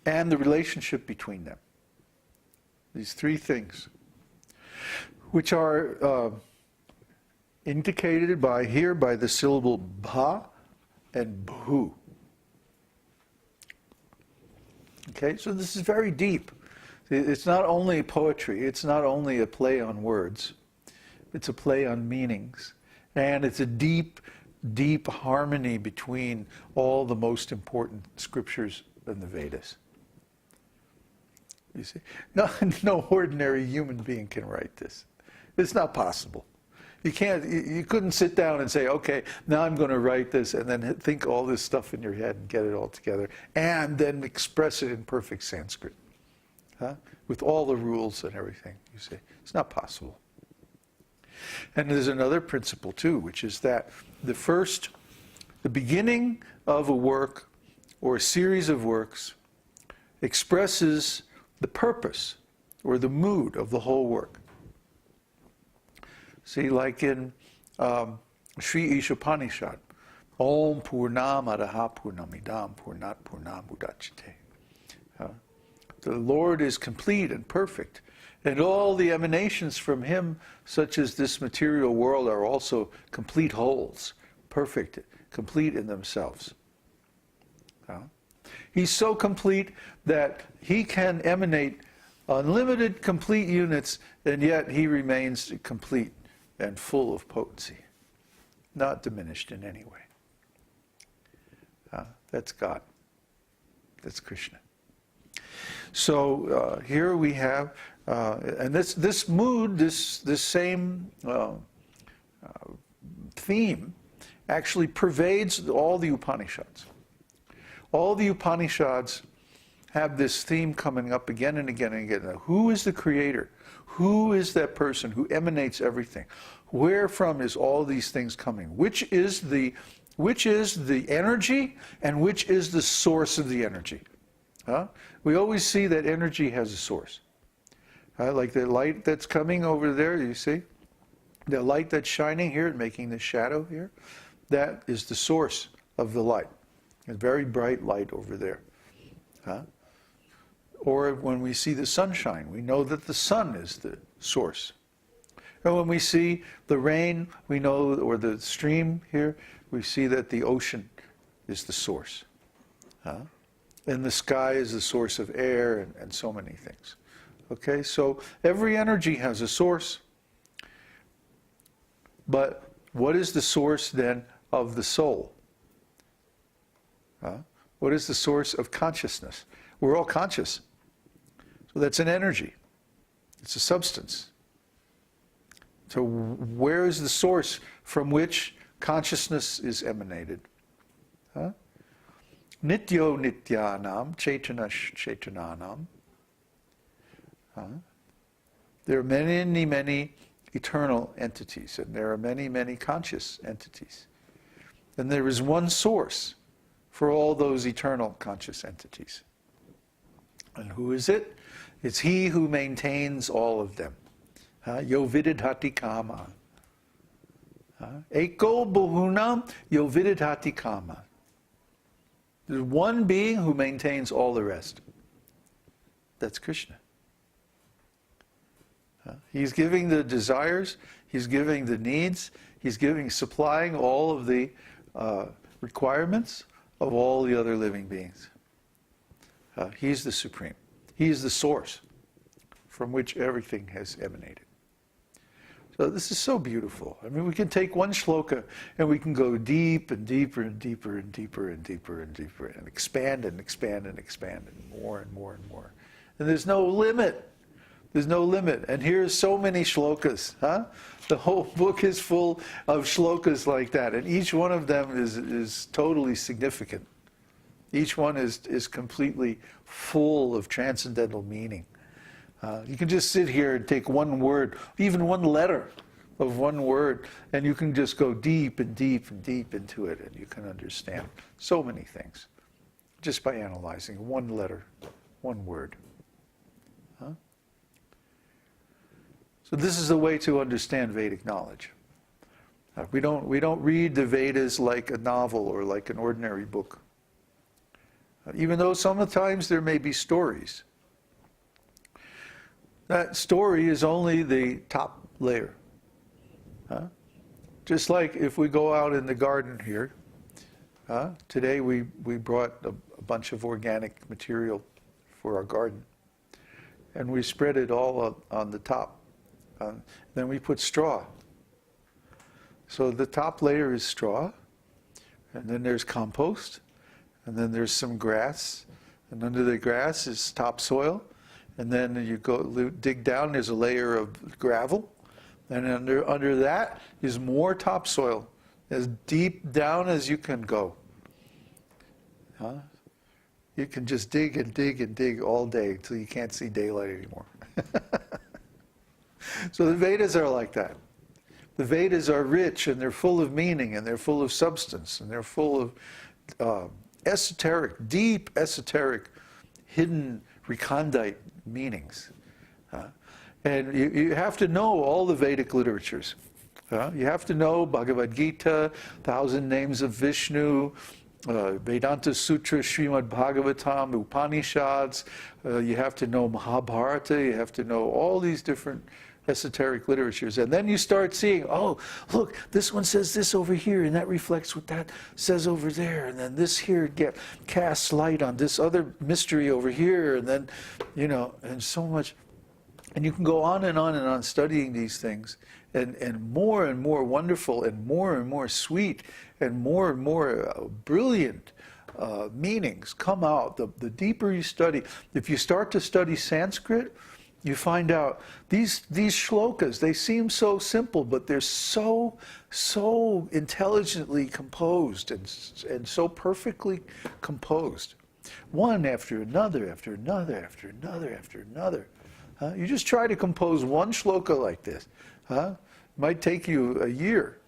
and the relationship between them. These three things, which are indicated by the syllable bha and bhu. Okay, so this is very deep. It's not only poetry, it's not only a play on words, it's a play on meanings. And it's a deep, deep harmony between all the most important scriptures in the Vedas. You see, no ordinary human being can write this. It's not possible. You couldn't sit down and say, okay, now I'm going to write this, and then think all this stuff in your head and get it all together, and then express it in perfect Sanskrit, with all the rules and everything. You see, it's not possible. And there's another principle too, which is that the beginning of a work or a series of works expresses the purpose or the mood of the whole work. See, like in Śrī Viṣṇusahasranāma, Om Purnamadaha Purnamidam Purnat Purnam Udachyate. The Lord is complete and perfect, and all the emanations from Him, such as this material world, are also complete wholes, perfect, complete in themselves. He's so complete that He can emanate unlimited complete units, and yet He remains complete and full of potency, not diminished in any way. That's God. That's Krishna. So here we have, and this mood, this same theme, actually pervades all the Upanishads. All the Upanishads have this theme coming up again and again and again. Now, who is the creator? Who is that person who emanates everything? Where from is all these things coming? Which is the energy, and which is the source of the energy? We always see that energy has a source. Like the light that's coming over there, you see? The light that's shining here and making the shadow here, that is the source of the light. A very bright light over there. Or when we see the sunshine, we know that the sun is the source. And when we see the rain, we know, or the stream here, we see that the ocean is the source. And the sky is the source of air, and so many things. Okay, so every energy has a source. But what is the source then of the soul? What is the source of consciousness? We're all conscious. So that's an energy. It's a substance. So where is the source from which consciousness is emanated? Nityo nityanam, chaitanash chaitananam. There are many, many eternal entities, and there are many, many conscious entities. And there is one source for all those eternal conscious entities. And who is it? It's He who maintains all of them. Yo vididhati kama. Eko bahunam yo vididhati kama. There's one being who maintains all the rest. That's Krishna. He's giving the desires, He's giving the needs, He's supplying all of the requirements of all the other living beings. He's the supreme. He is the source from which everything has emanated. So this is so beautiful. I mean, we can take one shloka and we can go deep and deeper and deeper and deeper and deeper and deeper and expand and expand and expand and more and more and more. And there's no limit. There's no limit. And here's so many shlokas. The whole book is full of shlokas like that. And each one of them is totally significant. Each one is completely full of transcendental meaning. You can just sit here and take one word, even one letter of one word, and you can just go deep and deep and deep into it, and you can understand so many things just by analyzing one letter, one word. So this is the way to understand Vedic knowledge. We don't read the Vedas like a novel or like an ordinary book. even though sometimes there may be stories. That story is only the top layer. Just like if we go out in the garden here, today we brought a bunch of organic material for our garden, and we spread it all on the top. Then we put straw. So the top layer is straw, and then there's compost, and then there's some grass, and under the grass is topsoil, and then you go dig down, there's a layer of gravel, and under that is more topsoil, as deep down as you can go. You can just dig and dig and dig all day until you can't see daylight anymore. So the Vedas are like that. The Vedas are rich, and they're full of meaning, and they're full of substance, and they're full of esoteric, deep esoteric, hidden, recondite meanings. And you have to know all the Vedic literatures. You have to know Bhagavad-gītā, 1,000 Names of Vishnu, Vedānta-sūtra, Śrīmad-Bhāgavatam, Upanishads. You have to know Mahabharata. You have to know all these different esoteric literatures. And then you start seeing, oh, look, this one says this over here, and that reflects what that says over there. And then this here casts light on this other mystery over here. And then, and so much. And you can go on and on and on studying these things. And more wonderful and more sweet and more brilliant meanings come out. The deeper you study. If you start to study Sanskrit, you find out these shlokas, they seem so simple, but they're so intelligently composed and so perfectly composed. One after another, after another, after another, after another. You just try to compose one shloka like this. It might take you a year.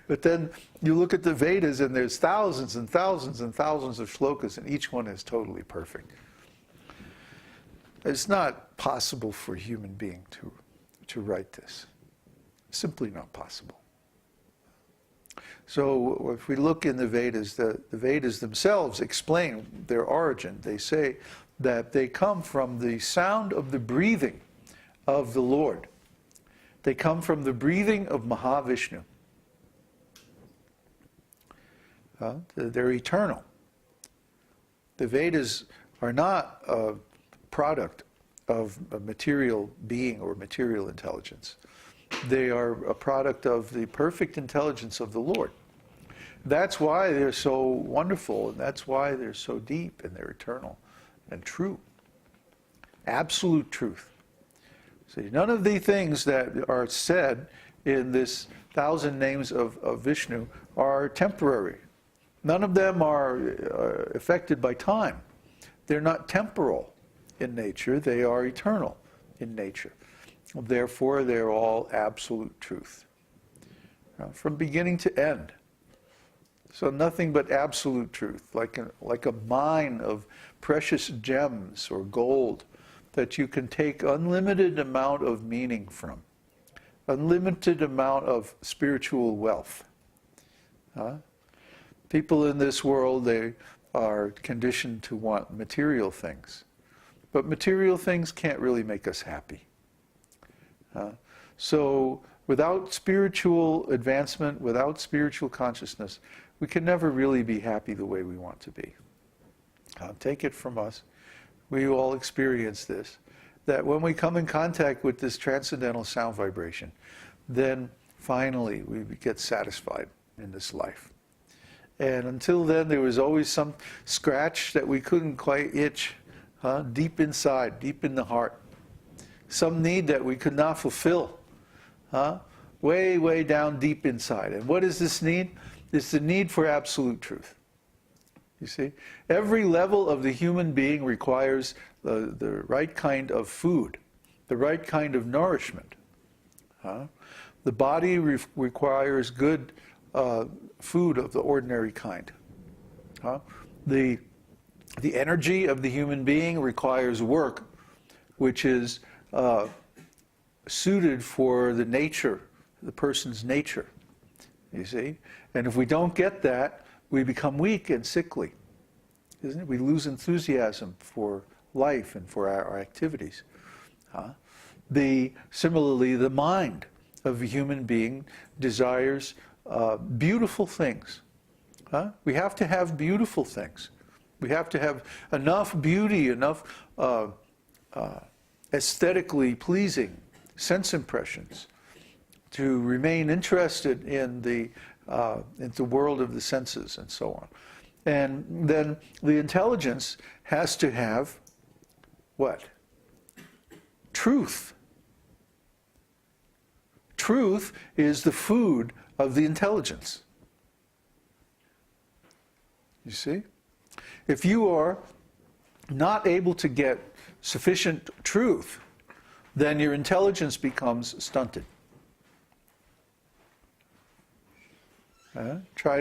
But then you look at the Vedas, and there's thousands and thousands and thousands of shlokas, and each one is totally perfect. It's not possible for a human being to write this. Simply not possible. So if we look in the Vedas, the Vedas themselves explain their origin. They say that they come from the sound of the breathing of the Lord. They come from the breathing of Mahavishnu. They're eternal. The Vedas are not a product of a material being or material intelligence. They are a product of the perfect intelligence of the Lord. That's why they're so wonderful, and that's why they're so deep, and they're eternal and true. Absolute truth. See, none of the things that are said in this 1,000 names of Vishnu are temporary. None of them are affected by time. They're not temporal in nature. They are eternal in nature. Therefore, they're all absolute truth. From beginning to end. So nothing but absolute truth, like a mine of precious gems or gold that you can take unlimited amount of meaning from. Unlimited amount of spiritual wealth. People in this world, they are conditioned to want material things. But material things can't really make us happy. So without spiritual advancement, without spiritual consciousness, we can never really be happy the way we want to be. Take it from us. We all experience this. That when we come in contact with this transcendental sound vibration, then finally we get satisfied in this life. And until then, there was always some scratch that we couldn't quite itch, deep inside, deep in the heart. Some need that we could not fulfill, way, way down deep inside. And what is this need? It's the need for absolute truth. You see? Every level of the human being requires the right kind of food, the right kind of nourishment. The body requires good food of the ordinary kind. The energy of the human being requires work, which is suited for the nature, the person's nature. You see? And if we don't get that, we become weak and sickly, isn't it? We lose enthusiasm for life and for our activities. Similarly, the mind of a human being desires beautiful things. We have to have beautiful things. We have to have enough beauty, enough aesthetically pleasing sense impressions to remain interested in the world of the senses and so on. And then the intelligence has to have what? Truth. Truth is the food of the intelligence. You see? If you are not able to get sufficient truth, then your intelligence becomes stunted. Try